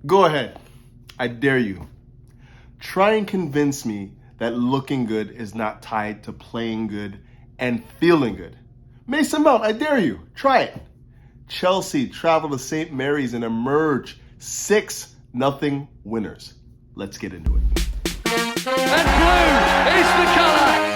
Go ahead. I dare you. Try and convince me that looking good is not tied to playing good and feeling good. Mason Mount, I dare you. Try it. Chelsea travel to St. Mary's and emerge 6-0 winners. Let's get into it. And blue is the colour.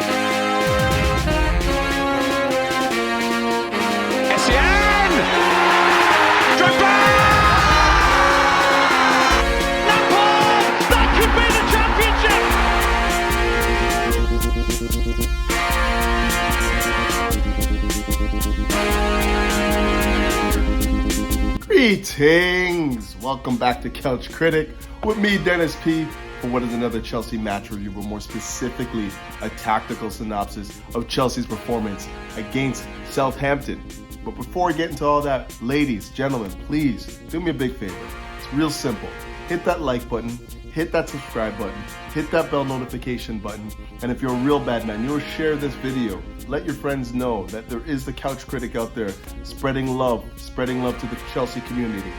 Greetings! Welcome back to Couch Critic with me, Dennis P, for what is another Chelsea match review, but more specifically, a tactical synopsis of Chelsea's performance against Southampton. But before we get into all that, ladies, gentlemen, please do me a big favor. It's real simple. Hit that like button, hit that subscribe button, hit that bell notification button, and if you're a real bad man, you'll share this video. Let your friends know that there is the Couch Critic out there spreading love to the Chelsea community.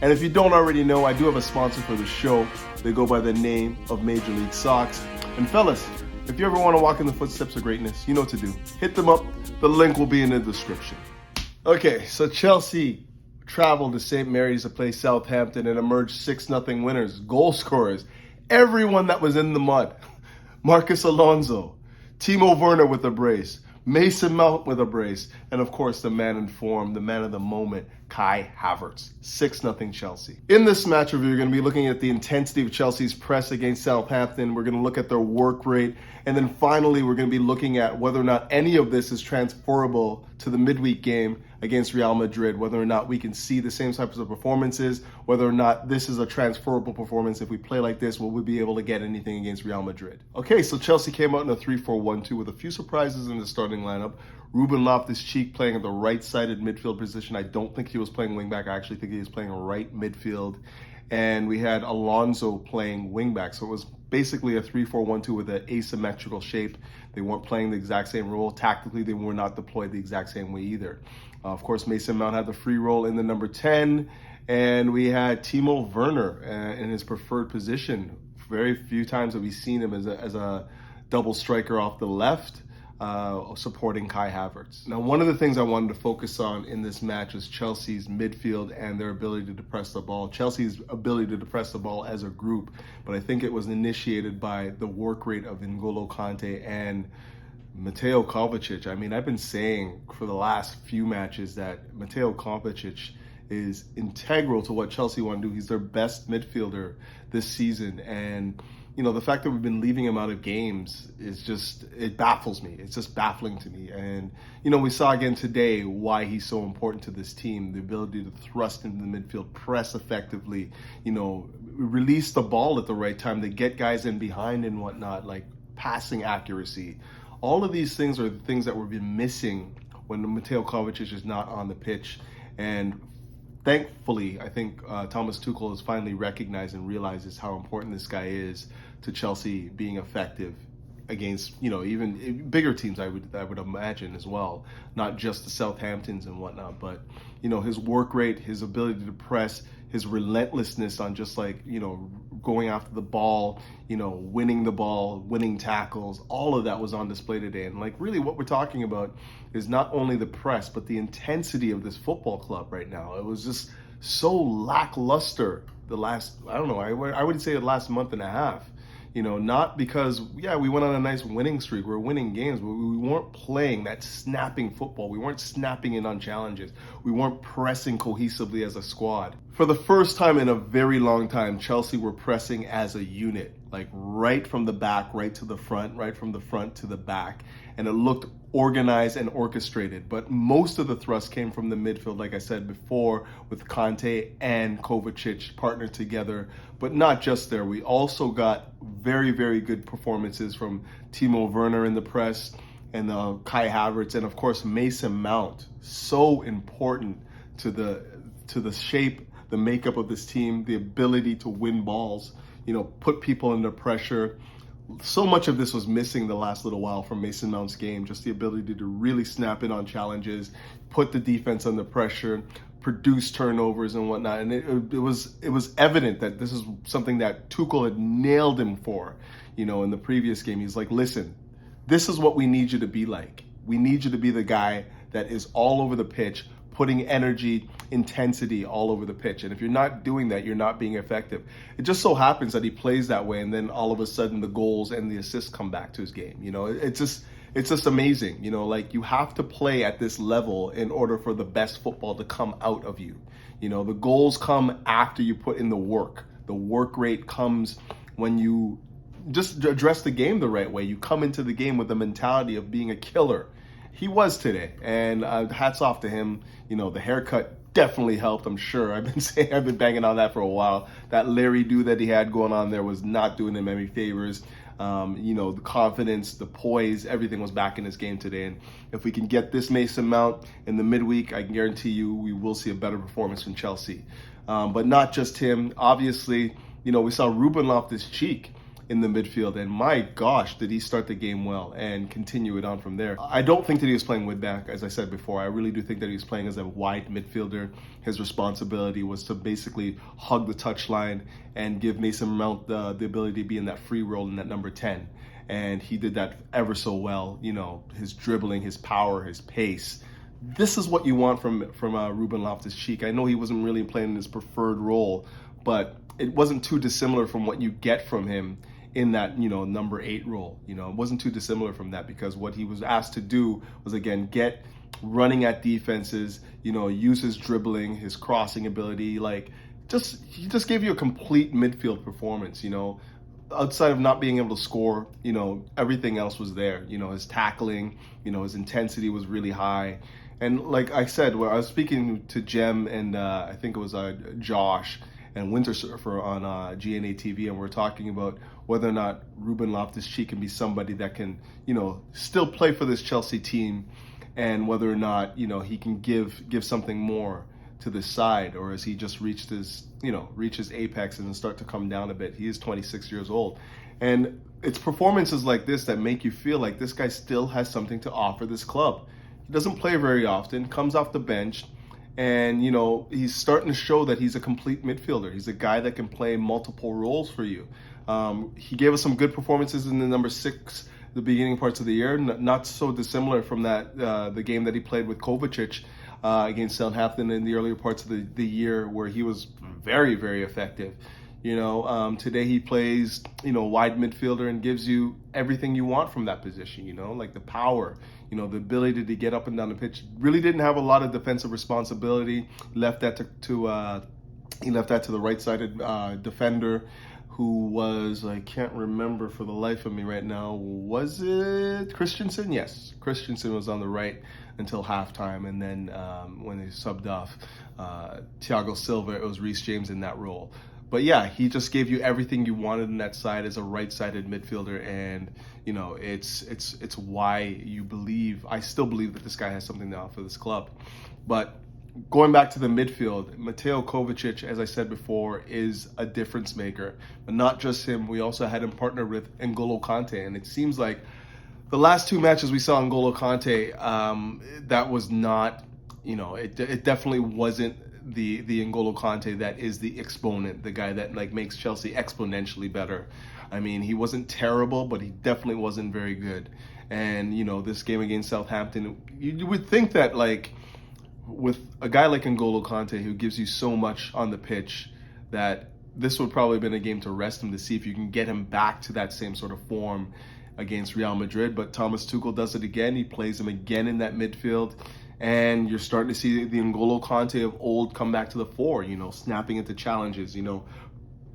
And if you don't already know, I do have a sponsor for the show. They go by the name of Major League Socks. And fellas, if you ever want to walk in the footsteps of greatness, you know what to do. Hit them up. The link will be in the description. Okay, so Chelsea traveled to St. Mary's to play Southampton and emerged 6-0 winners, goal scorers, everyone that was in the mud. Marcus Alonso, Timo Werner with a brace, Mason Mount with a brace, and of course the man in form, the man of the moment, Kai Havertz. 6-0 Chelsea. In this match review, we're going to be looking at the intensity of Chelsea's press against Southampton. We're going to look at their work rate. And then finally, we're going to be looking at whether or not any of this is transferable to the midweek game against Real Madrid, whether or not we can see the same types of performances, whether or not this is a transferable performance. If we play like this, will we be able to get anything against Real Madrid? Okay, so Chelsea came out in a 3-4-1-2 with a few surprises in the starting lineup. Ruben Loftus-Cheek playing at the right-sided midfield position. I don't think he was playing wing-back. I actually think he was playing right midfield. And we had Alonso playing wing-back. So it was basically a 3-4-1-2 with an asymmetrical shape. They weren't playing the exact same role. Tactically, they were not deployed the exact same way either. Of course, Mason Mount had the free role in the number 10. And we had Timo Werner in his preferred position. Very few times have we seen him as a double striker off the left, supporting Kai Havertz. Now, one of the things I wanted to focus on in this match was Chelsea's midfield and their ability to depress the ball. Chelsea's ability to depress the ball as a group, but I think it was initiated by the work rate of N'Golo Kante and Mateo Kovacic. I mean, I've been saying for the last few matches that Mateo Kovacic is integral to what Chelsea want to do. He's their best midfielder this season, and you know, the fact that we've been leaving him out of games is just, it baffles me. It's just baffling to me. And, you know, we saw again today why he's so important to this team, the ability to thrust into the midfield, press effectively, you know, release the ball at the right time to get guys in behind and whatnot, like passing accuracy. All of these things are the things that we've been missing when Mateo Kovacic is not on the pitch. And thankfully, I think Thomas Tuchel has finally recognized and realizes how important this guy is to Chelsea being effective against, you know, even bigger teams, I would imagine as well, not just the Southamptons and whatnot, but, you know, his work rate, his ability to press, his relentlessness on just like, you know, going after the ball, you know, winning the ball, winning tackles, all of that was on display today. And like really what we're talking about is not only the press, but the intensity of this football club right now. It was just so lackluster the last, I don't know, I would say the last month and a half. You know, not because, yeah, we went on a nice winning streak. We're winning games, but we weren't playing that snapping football. We weren't snapping in on challenges. We weren't pressing cohesively as a squad. For the first time in a very long time, Chelsea were pressing as a unit, like right from the back, right to the front, right from the front to the back. And it looked organized and orchestrated. But most of the thrust came from the midfield, like I said before, with Kante and Kovacic partnered together. But not just there. We also got very, very good performances from Timo Werner in the press and Kai Havertz, and of course Mason Mount. So important to the shape, the makeup of this team, the ability to win balls, you know, put people under pressure. So much of this was missing the last little while from Mason Mount's game, just the ability to really snap in on challenges, put the defense under pressure, produce turnovers and whatnot. And it was evident that this is something that Tuchel had nailed him for, in the previous game. He's like, listen, this is what we need you to be like. We need you to be the guy that is all over the pitch, putting energy, intensity all over the pitch. And if you're not doing that, you're not being effective. It just so happens that he plays that way, and then all of a sudden the goals and the assists come back to his game. It's just amazing. Like, you have to play at this level in order for the best football to come out of you. The goals come after you put in the work. The work rate comes when you just address the game the right way. You come into the game with the mentality of being a killer. He was today, and hats off to him. The haircut definitely helped, I'm sure. I've been banging on that for a while. That Larry do that he had going on there was not doing him any favors. The confidence, the poise, everything was back in his game today. And if we can get this Mason Mount in the midweek, I can guarantee you we will see a better performance from Chelsea. But not just him. Obviously, we saw Ruben Loftus-Cheek in the midfield, and my gosh, did he start the game well and continue it on from there. I don't think that he was playing with back, as I said before. I really do think that he was playing as a wide midfielder. His responsibility was to basically hug the touchline and give Mason Mount the ability to be in that free role in that number 10. And he did that ever so well. His dribbling, his power, his pace. This is what you want from Ruben Loftus-Cheek. I know he wasn't really playing in his preferred role, but it wasn't too dissimilar from what you get from him in that, number 8 role. It wasn't too dissimilar from that, because what he was asked to do was, again, get running at defenses, use his dribbling, his crossing ability. He just gave you a complete midfield performance. Outside of not being able to score, everything else was there. His tackling, his intensity was really high. And like I said, where I was speaking to Jem and I think it was Josh and Winter Surfer on GNA TV, and we're talking about whether or not Ruben Loftus-Cheek can be somebody that can, still play for this Chelsea team, and whether or not, he can give something more to this side, or has he just reached his apex and start to come down a bit. He is 26 years old. And it's performances like this that make you feel like this guy still has something to offer this club. He doesn't play very often, comes off the bench, and, he's starting to show that he's a complete midfielder. He's a guy that can play multiple roles for you. He gave us some good performances in the number 6, the beginning parts of the year, not so dissimilar from that the game that he played with Kovacic against Southampton in the earlier parts of the year, where he was very, very effective. Today he plays, wide midfielder and gives you everything you want from that position, like the power, the ability to get up and down the pitch. Really didn't have a lot of defensive responsibility. Left that to the right-sided defender, who was, I can't remember for the life of me right now. Was it Christensen? Yes, Christensen was on the right until halftime, and then when they subbed off Thiago Silva, it was Reece James in that role. But yeah, he just gave you everything you wanted in that side as a right-sided midfielder, and it's why I still believe that this guy has something to offer this club. But going back to the midfield, Mateo Kovacic, as I said before, is a difference maker. But not just him, we also had him partnered with N'Golo Kante, and it seems like the last 2 matches we saw N'Golo Kante, that was not, it definitely wasn't the N'Golo Kante that is the exponent, the guy that makes Chelsea exponentially better. I mean, he wasn't terrible, but he definitely wasn't very good. And, this game against Southampton, you would think that, with a guy like N'Golo Kante, who gives you so much on the pitch, that this would probably have been a game to rest him, to see if you can get him back to that same sort of form against Real Madrid. But Thomas Tuchel does it again. He plays him again in that midfield. And you're starting to see the N'Golo Kante of old come back to the fore, snapping into challenges,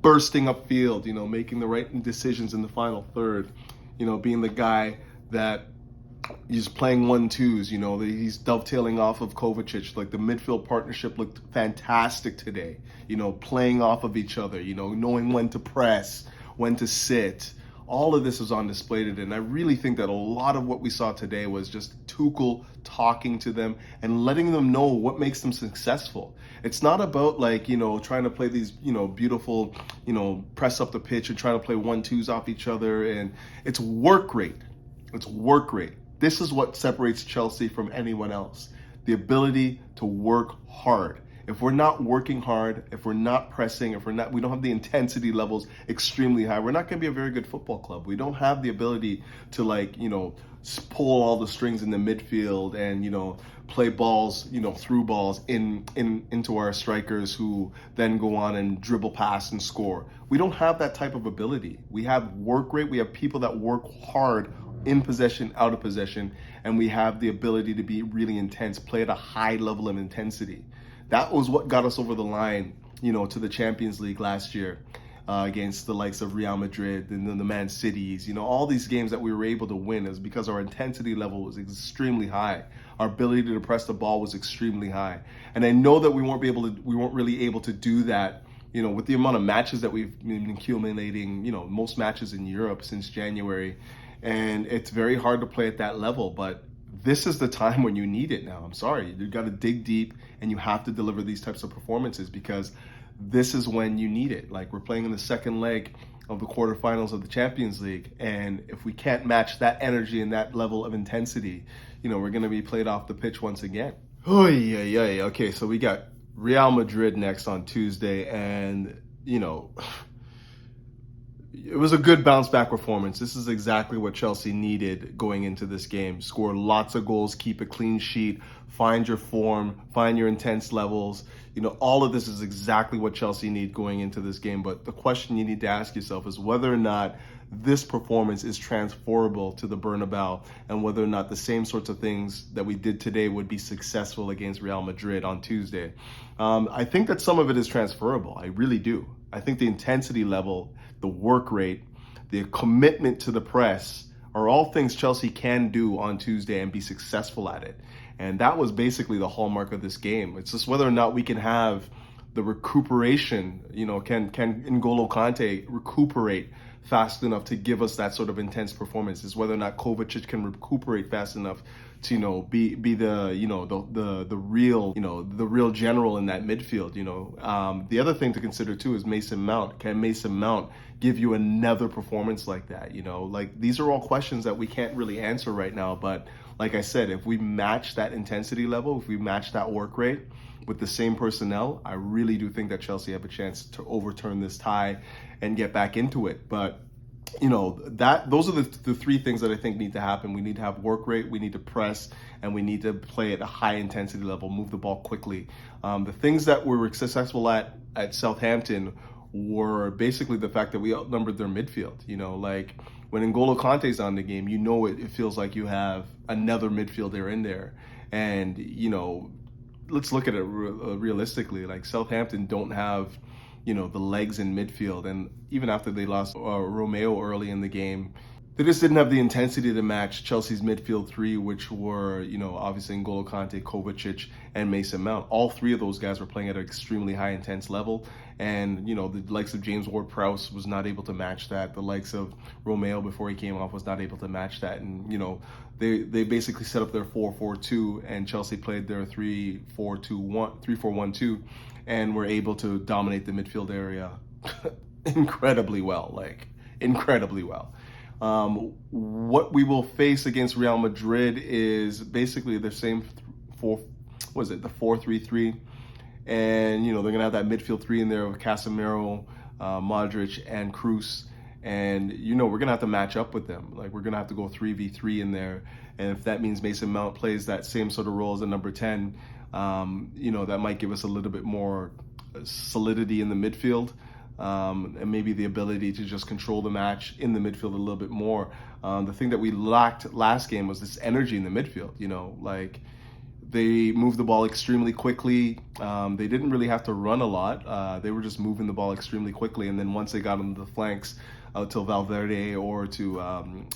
bursting upfield, making the right decisions in the final third, being the guy that he's playing 1-2s, he's dovetailing off of Kovacic. The midfield partnership looked fantastic today, playing off of each other, knowing when to press, when to sit. All of this was on display today, and I really think that a lot of what we saw today was just Tuchel talking to them and letting them know what makes them successful. It's not about trying to play these, beautiful, press up the pitch and trying to play 1-2s off each other, and it's work rate. It's work rate. This is what separates Chelsea from anyone else. The ability to work hard. If we're not working hard, if we're not pressing, we don't have the intensity levels extremely high, we're not going to be a very good football club. We don't have the ability to, like, pull all the strings in the midfield and, play balls, through balls into our strikers who then go on and dribble past and score. We don't have that type of ability. We have work rate. We have people that work hard in possession, out of possession, and we have the ability to be really intense, play at a high level of intensity. That was what got us over the line, to the Champions League last year against the likes of Real Madrid and then the Man Cities. All these games that we were able to win is because our intensity level was extremely high. Our ability to press the ball was extremely high. And I know that we weren't really able to do that, with the amount of matches that we've been accumulating, most matches in Europe since January. And it's very hard to play at that level, but this is the time when you need it now. I'm sorry. You got to dig deep and you have to deliver these types of performances because this is when you need it. Like, we're playing in the second leg of the quarterfinals of the Champions League. And if we can't match that energy and that level of intensity, we're going to be played off the pitch once again. Oh, yeah. Okay, so we got Real Madrid next on Tuesday. And, it was a good bounce back performance. This is exactly what Chelsea needed going into this game. Score lots of goals, keep a clean sheet, find your form, find your intense levels. All of this is exactly what Chelsea need going into this game. But the question you need to ask yourself is whether or not this performance is transferable to the Bernabeu and whether or not the same sorts of things that we did today would be successful against Real Madrid on Tuesday. I think that some of it is transferable. I really do. I think the intensity level, the work rate, the commitment to the press are all things Chelsea can do on Tuesday and be successful at it. And that was basically the hallmark of this game. It's just whether or not we can have the recuperation, can N'Golo Kante recuperate fast enough to give us that sort of intense performance. Is whether or not Kovacic can recuperate fast enough to be the real general in that midfield. The other thing to consider too is Mason Mount. Can Mason Mount give you another performance like that? These are all questions that we can't really answer right now. But like I said, if we match that intensity level, if we match that work rate with the same personnel, I really do think that Chelsea have a chance to overturn this tie and get back into it. But those are the three things that I think need to happen. We need to have work rate, we need to press, and we need to play at a high intensity level, move the ball quickly. The things that we were successful at Southampton were basically the fact that we outnumbered their midfield. When N'Golo Kante's on the game, it feels like you have another midfielder in there. And, let's look at it realistically. Like, Southampton don't have the legs in midfield. And even after they lost Romeo early in the game, they just didn't have the intensity to match Chelsea's midfield three, which were, obviously N'Golo Kante, Kovacic, and Mason Mount. All three of those guys were playing at an extremely high intense level. And, the likes of James Ward-Prowse was not able to match that. The likes of Romeo before he came off was not able to match that. And, they basically set up their 4-4-2 and Chelsea played their 3-4-1-2 and were able to dominate the midfield area incredibly well, incredibly well. What we will face against Real Madrid is basically the same 4-3-3. And, they're going to have that midfield three in there with Casemiro, Modric, and Kroos. And, we're going to have to match up with them. We're going to have to go 3v3 in there. And if that means Mason Mount plays that same sort of role as a number 10, that might give us a little bit more solidity in the midfield. And maybe the ability to just control the match in the midfield a little bit more. The thing that we lacked last game was this energy in the midfield. They moved the ball extremely quickly. They didn't really have to run a lot. They were just moving the ball extremely quickly. And then once they got on the flanks to Valverde or to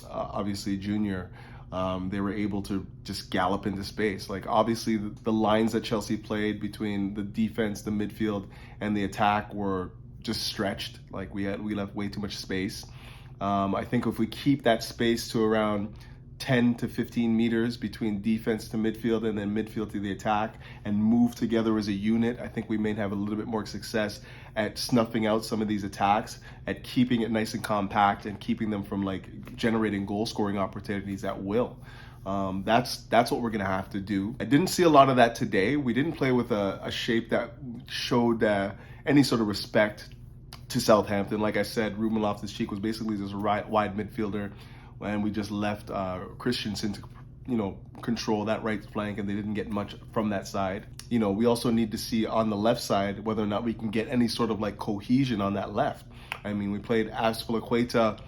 obviously Junior, they were able to just gallop into space. Obviously the lines that Chelsea played between the defense, the midfield, and the attack were just stretched. We left way too much space. I think if we keep that space to around 10 to 15 meters between defense to midfield and then midfield to the attack and move together as a unit, I think we may have a little bit more success at snuffing out some of these attacks, at keeping it nice and compact and keeping them from generating goal scoring opportunities at will. That's what we're gonna have to do. I didn't see a lot of that today. We didn't play with a shape that showed any sort of respect to Southampton. Like I said, Ruben Loftus-Cheek was basically just a wide midfielder, and we just left Christensen to control that right flank, and they didn't get much from that side. We also need to see on the left side whether or not we can get any sort of like cohesion on that left. I mean, we played Azpilicueta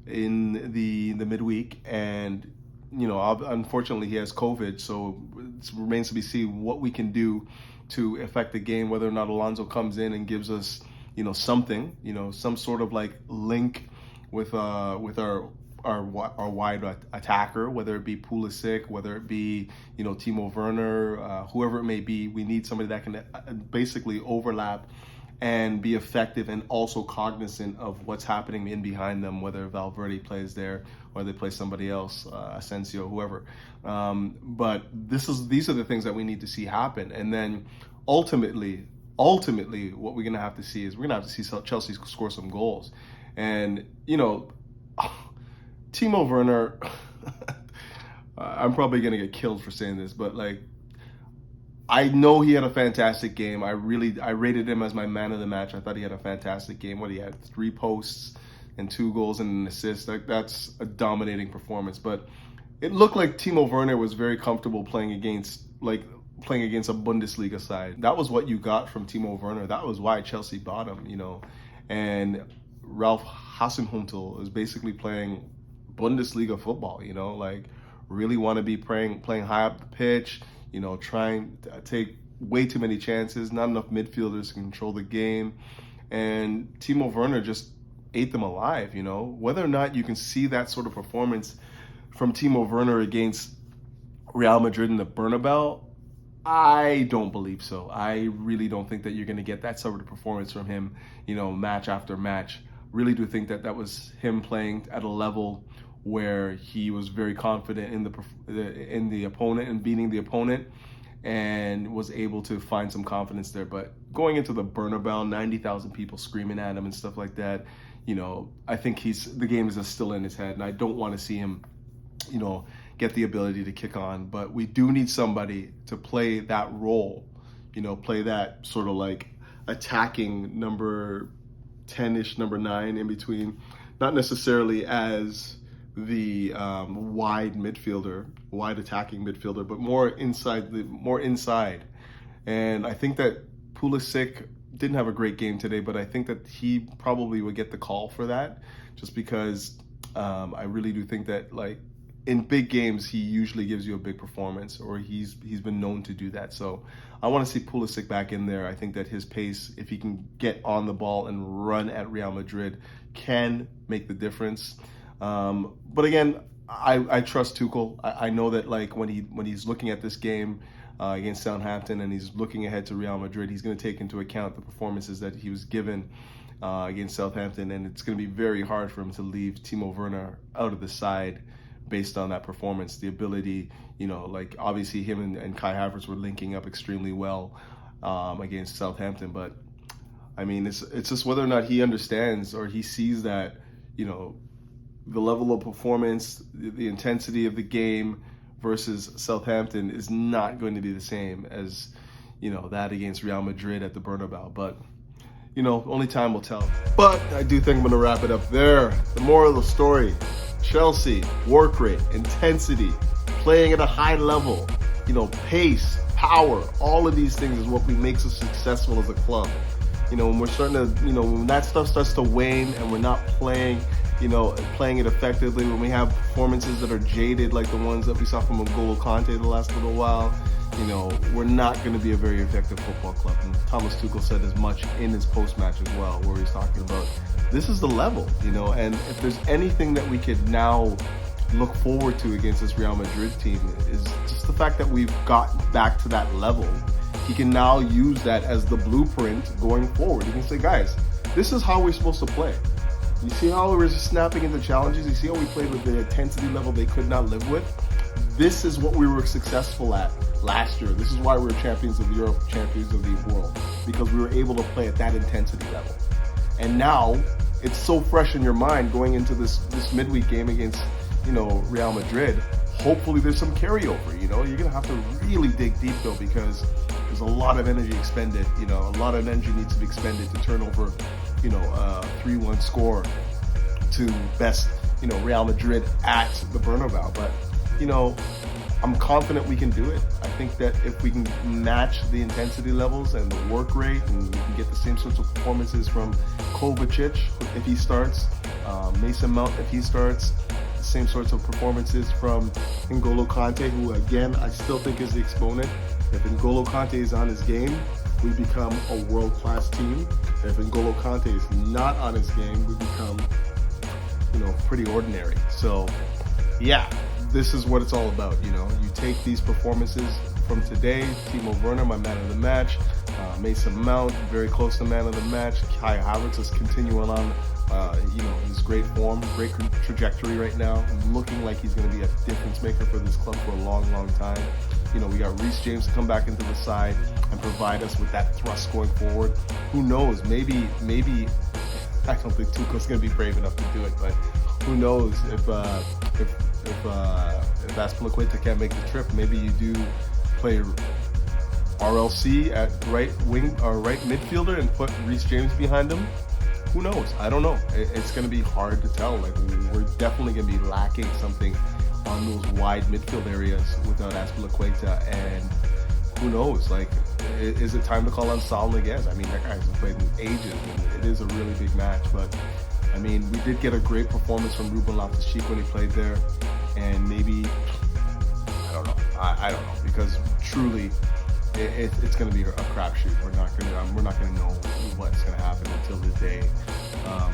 in the midweek, and unfortunately he has COVID, so it remains to be seen what we can do to affect the game, whether or not Alonso comes in and gives us something, some sort of like link with our wide attacker, whether it be Pulisic, whether it be Timo Werner, whoever it may be. We need somebody that can basically overlap and be effective, and also cognizant of what's happening in behind them, whether Valverde plays there or they play somebody else, Asensio, whoever. But these are the things that we need to see happen. And then ultimately, what we're gonna have to see is Chelsea score some goals. And Timo Werner, I'm probably gonna get killed for saying this, but like, I know he had a fantastic game. I rated him as my man of the match. I thought he had a fantastic game. He had 3 posts and 2 goals and an assist. That's a dominating performance. But it looked like Timo Werner was very comfortable playing against a Bundesliga side. That was what you got from Timo Werner. That was why Chelsea bought him, And Ralph Hasenhüttl is basically playing Bundesliga football, like really want to be playing high up the pitch, trying to take way too many chances, not enough midfielders to control the game. And Timo Werner just ate them alive, Whether or not you can see that sort of performance from Timo Werner against Real Madrid in the Bernabeu, I don't believe so. I really don't think that you're going to get that sort of performance from him, match after match. Really do think that was him playing at a level where he was very confident in the opponent and beating the opponent, and was able to find some confidence there. But going into the Bernabeu, 90,000 people screaming at him and stuff like that, I think the game is still in his head, and I don't want to see him, get the ability to kick on. But we do need somebody to play that role, play that sort of like attacking number 10-ish, number 9 in between, not necessarily as the wide attacking midfielder, but more inside. And I think that Pulisic didn't have a great game today, but I think that he probably would get the call for that, just because I really do think that, like, in big games he usually gives you a big performance, or he's been known to do that. So I want to see Pulisic back in there. I think that his pace, if he can get on the ball and run at Real Madrid, can make the difference. But again, I trust Tuchel. I know that, like, when he's looking at this game against Southampton and he's looking ahead to Real Madrid, he's going to take into account the performances that he was given against Southampton, and it's going to be very hard for him to leave Timo Werner out of the side based on that performance. The ability, like, obviously him and Kai Havertz were linking up extremely well against Southampton, but I mean, it's just whether or not he understands or he sees that, the level of performance, the intensity of the game versus Southampton is not going to be the same as, that against Real Madrid at the Bernabeu. But, only time will tell. But I do think I'm going to wrap it up there. The moral of the story: Chelsea, work rate, intensity, playing at a high level, pace, power, all of these things is what makes us successful as a club. When we're starting to, when that stuff starts to wane and we're not playing it effectively, when we have performances that are jaded like the ones that we saw from N'Golo Kante the last little while, we're not going to be a very effective football club. And Thomas Tuchel said as much in his post-match as well, where he's talking about this is the level, and if there's anything that we could now look forward to against this Real Madrid team is just the fact that we've got back to that level. He can now use that as the blueprint going forward. He can say, guys, this is how we're supposed to play. You see how we were snapping into challenges? You see how we played with the intensity level they could not live with? This is what we were successful at last year. This is why we were champions of Europe, champions of the world, because we were able to play at that intensity level. And now it's so fresh in your mind going into this midweek game against, Real Madrid. hopefully there's some carryover. You're going to have to really dig deep, though, because there's a lot of energy expended. A lot of energy needs to be expended to turn over, a 3-1 score to best, Real Madrid at the Bernabeu. But, I'm confident we can do it. I think that if we can match the intensity levels and the work rate, and we can get the same sorts of performances from Kovacic if he starts, Mason Mount if he starts, the same sorts of performances from N'Golo Kante, who again I still think is the exponent. If N'Golo Kante is on his game, we become a world-class team. If N'Golo Kante is not on his game, we become, pretty ordinary. So, yeah. This is what it's all about, You take these performances from today. Timo Werner, my man of the match. Mason Mount, very close to man of the match. Kai Havertz is continuing on, his great form, great trajectory right now. Looking like he's going to be a difference maker for this club for a long, long time. We got Reece James to come back into the side and provide us with that thrust going forward. Who knows? Maybe. I don't think Tuchel's going to be brave enough to do it, but who knows if Azpilicueta can't make the trip, maybe you do play RLC at right wing or right midfielder and put Reece James behind him. Who knows? I don't know. It's going to be hard to tell. Like, we're definitely going to be lacking something on those wide midfield areas without Azpilicueta, and who knows? Like, is it time to call on Saul Niguez? I mean, that guy hasn't played in ages, and it is a really big match, but I mean, we did get a great performance from Ruben Loftus-Cheek when he played there, and maybe, I don't know, because truly, it's going to be a crapshoot. We're not going to know what's going to happen until the day,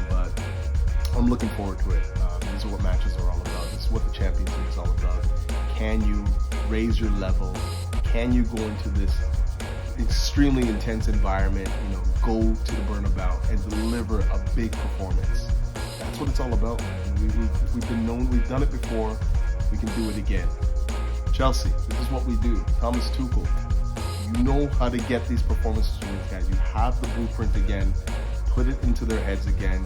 but I'm looking forward to it. These are what matches are all about. This is what the Champions League is all about. Can you raise your level? Can you go into this extremely intense environment, go to the Bernabeu and deliver a big performance? That's what it's all about, man. We've been known, we've done it before, we can do it again. Chelsea, this is what we do. Thomas Tuchel, you know how to get these performances from these guys. You have the blueprint again, put it into their heads again.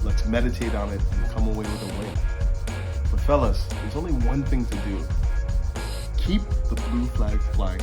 Let's meditate on it and come away with a win. But fellas, there's only one thing to do. Keep the blue flag flying.